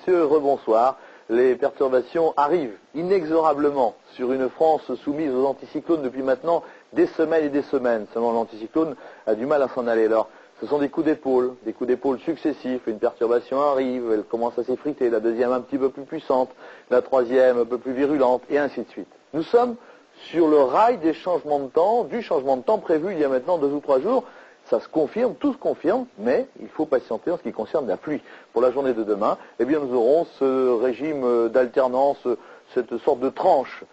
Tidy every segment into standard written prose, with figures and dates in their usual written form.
messieurs, rebonsoir. Les perturbations arrivent inexorablement sur une France soumise aux anticyclones depuis maintenant des semaines et des semaines. Seulement l'anticyclone a du mal à s'en aller. Alors, ce sont des coups d'épaule successifs. Une perturbation arrive, elle commence à s'effriter, la deuxième un petit peu plus puissante, la troisième un peu plus virulente, et ainsi de suite. Nous sommes sur le rail des changements de temps, du changement de temps prévu il y a maintenant 2 ou 3 jours. Ça se confirme, tout se confirme, mais il faut patienter en ce qui concerne la pluie. Pour la journée de demain, eh bien, nous aurons ce régime d'alternance, cette sorte de tranche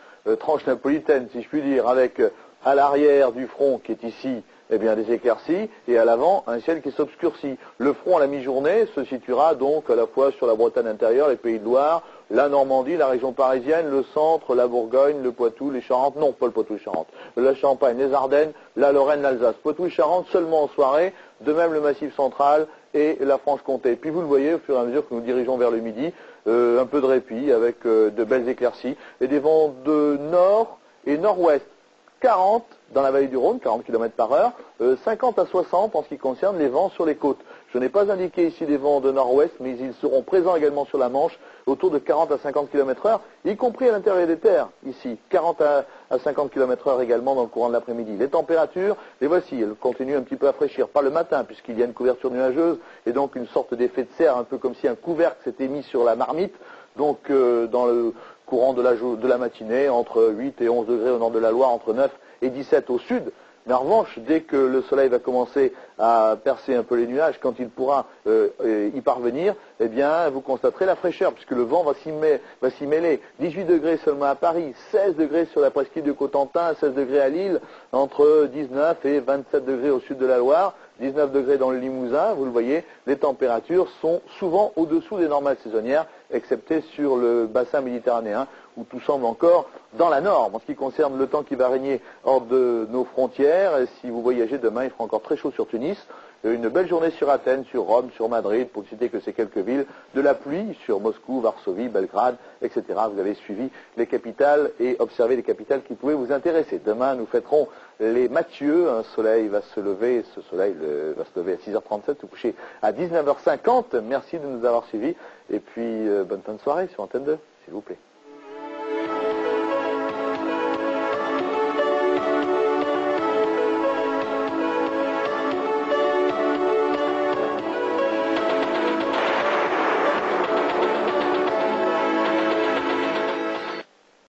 napolitaine, si je puis dire, avec à l'arrière du front qui est ici, eh bien, des éclaircies, et à l'avant, un ciel qui s'obscurcit. Le front à la mi-journée se situera donc à la fois sur la Bretagne intérieure, les Pays de Loire, la Normandie, la région parisienne, le centre, la Bourgogne, le Poitou, les Charentes, non, pas le Poitou et Charentes, la Champagne, les Ardennes, la Lorraine, l'Alsace. Poitou et Charentes seulement en soirée, de même le Massif central et la Franche-Comté. Puis vous le voyez, au fur et à mesure que nous dirigeons vers le midi, un peu de répit avec de belles éclaircies et des vents de nord et nord-ouest. 40 dans la vallée du Rhône, 40 km par heure, 50 à 60 en ce qui concerne les vents sur les côtes. Je n'ai pas indiqué ici des vents de nord-ouest, mais ils seront présents également sur la Manche, autour de 40 à 50 km/h, y compris à l'intérieur des terres, ici, 40 à 50 km/h également dans le courant de l'après-midi. Les températures, les voici, elles continuent un petit peu à fraîchir, pas le matin, puisqu'il y a une couverture nuageuse, et donc une sorte d'effet de serre, un peu comme si un couvercle s'était mis sur la marmite, donc dans le courant de la matinée, entre 8 et 11 degrés au nord de la Loire, entre 9 et 17 au sud. Mais en revanche, dès que le soleil va commencer à percer un peu les nuages, quand il pourra y parvenir, eh bien, vous constaterez la fraîcheur, puisque le vent va s'y mêler. 18 degrés seulement à Paris, 16 degrés sur la presqu'île de Cotentin, 16 degrés à Lille, entre 19 et 27 degrés au sud de la Loire, 19 degrés dans le Limousin. Vous le voyez, les températures sont souvent au-dessous des normales saisonnières, excepté sur le bassin méditerranéen, où tout semble encore dans la norme. En ce qui concerne le temps qui va régner hors de nos frontières, et si vous voyagez demain, il fera encore très chaud sur Tunis, une belle journée sur Athènes, sur Rome, sur Madrid, pour ne citer que ces quelques villes, de la pluie sur Moscou, Varsovie, Belgrade, etc. Vous avez suivi les capitales et observé les capitales qui pouvaient vous intéresser. Demain, nous fêterons les Mathieu, un soleil va se lever, ce soleil va se lever à 6h37, se coucher à 19h50. Merci de nous avoir suivis, et puis bonne fin de soirée sur Antenne 2, s'il vous plaît.